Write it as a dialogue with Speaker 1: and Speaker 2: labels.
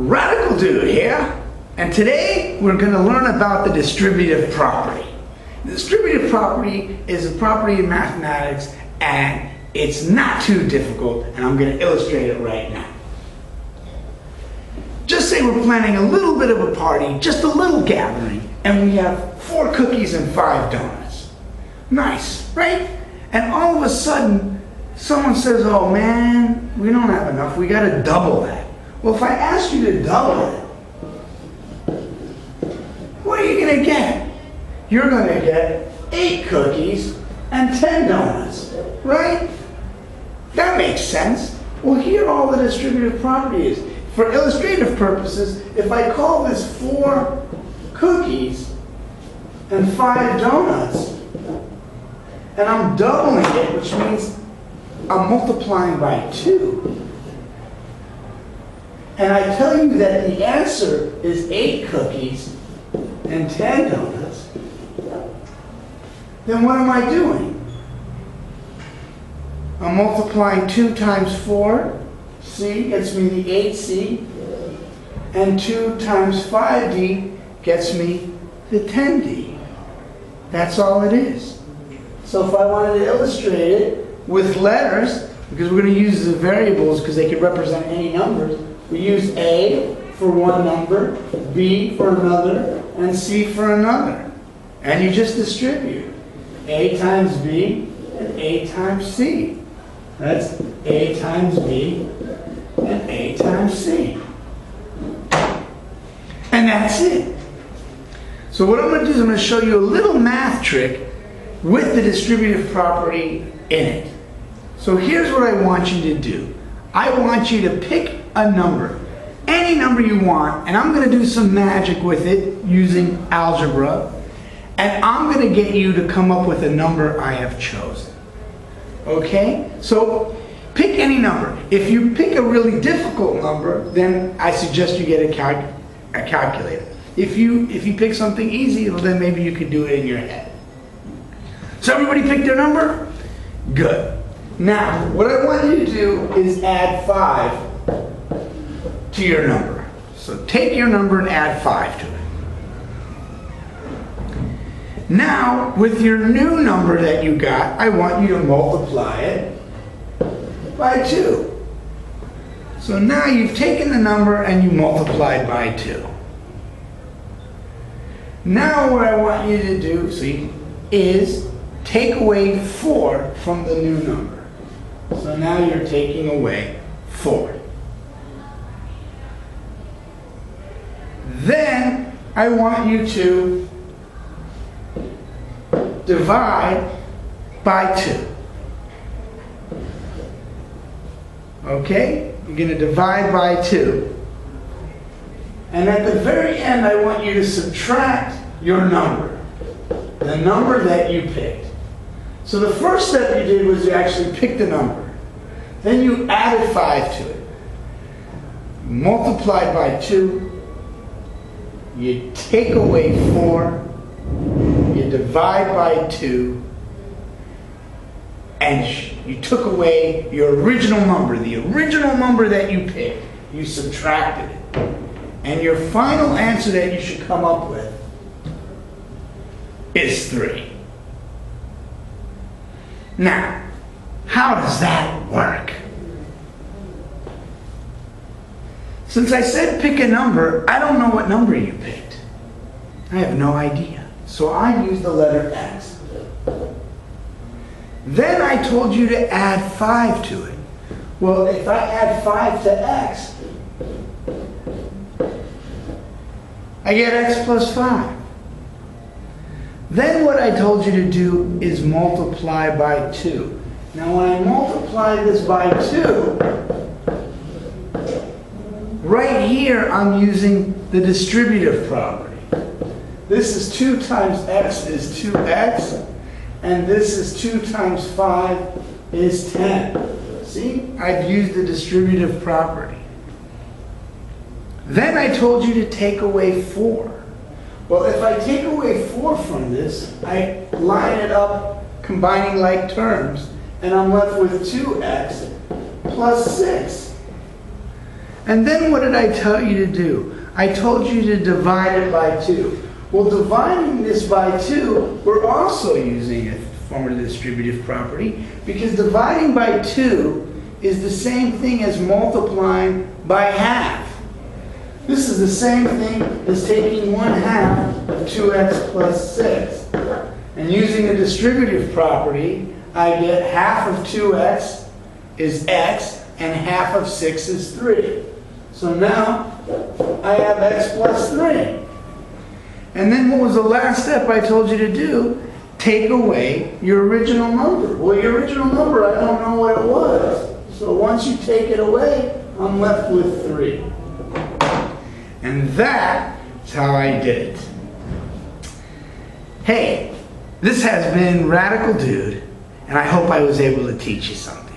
Speaker 1: Radical Dude here, and today we're going to learn about the distributive property. The distributive property is a property in mathematics, and it's not too difficult, and I'm going to illustrate it right now. Just say we're planning a little bit of a party, just a little gathering, and we have 4 cookies and 5 donuts. Nice, right? And all of a sudden, someone says, oh man, we don't have enough, we got to double that. Well, if I ask you to double it, what are you going to get? You're going to get 8 cookies and 10 donuts, right? That makes sense. Well, here all the distributive property is. For illustrative purposes, if I call this 4 cookies and 5 donuts, and I'm doubling it, which means I'm multiplying by 2, and I tell you that the answer is 8 cookies and 10 donuts, then what am I doing? I'm multiplying 2 times 4, C gets me the 8C, and 2 times 5D gets me the 10D. That's all it is. So if I wanted to illustrate it with letters, because we're going to use the variables because they can represent any numbers, we use A for one number, B for another, and C for another. And you just distribute. A times B and A times C. That's A times B and A times C. And that's it. So what I'm going to do is I'm going to show you a little math trick with the distributive property in it. So here's what I want you to do. I want you to pick a number, any number you want, and I'm going to do some magic with it using algebra, and I'm going to get you to come up with a number I have chosen. Okay? So pick any number. If you pick a really difficult number, then I suggest you get a calculator. If you pick something easy, well, then maybe you can do it in your head. So everybody picked their number? Good. Now, what I want you to do is add 5 to your number. So take your number and add 5 to it. Now, with your new number that you got, I want you to multiply it by 2. So now you've taken the number and you multiplied by 2. Now what I want you to do, see, is take away 4 from the new number. So now you're taking away 4. Then I want you to divide by 2. Okay? You're going to divide by 2. And at the very end, I want you to subtract your number. The number that you picked. So the first step you did was you actually picked the number. Then you added 5 to it. You multiplied by 2. You take away 4. You divide by 2. And you took away your original number. The original number that you picked. You subtracted it. And your final answer that you should come up with is 3. Now, how does that work? Since I said pick a number, I don't know what number you picked. I have no idea. So I used the letter X. Then I told you to add 5 to it. Well, if I add 5 to X, I get X plus 5. Then what I told you to do is multiply by 2. Now when I multiply this by 2, right here I'm using the distributive property. This is 2 times X is 2X, and this is 2 times 5 is 10. See? I've used the distributive property. Then I told you to take away 4. Well, if I take away 4 from this, I line it up combining like terms, and I'm left with 2x plus 6. And then what did I tell you to do? I told you to divide it by 2. Well, dividing this by 2, we're also using a form of distributive property, because dividing by 2 is the same thing as multiplying by half. This is the same thing as taking 1/2 of 2x plus 6. And using a distributive property, I get half of 2x is x, and half of 6 is 3. So now I have x plus 3. And then what was the last step I told you to do? Take away your original number. Well, your original number, I don't know what it was. So once you take it away, I'm left with 3. And that's how I did it. Hey, this has been Radical Dude, and I hope I was able to teach you something.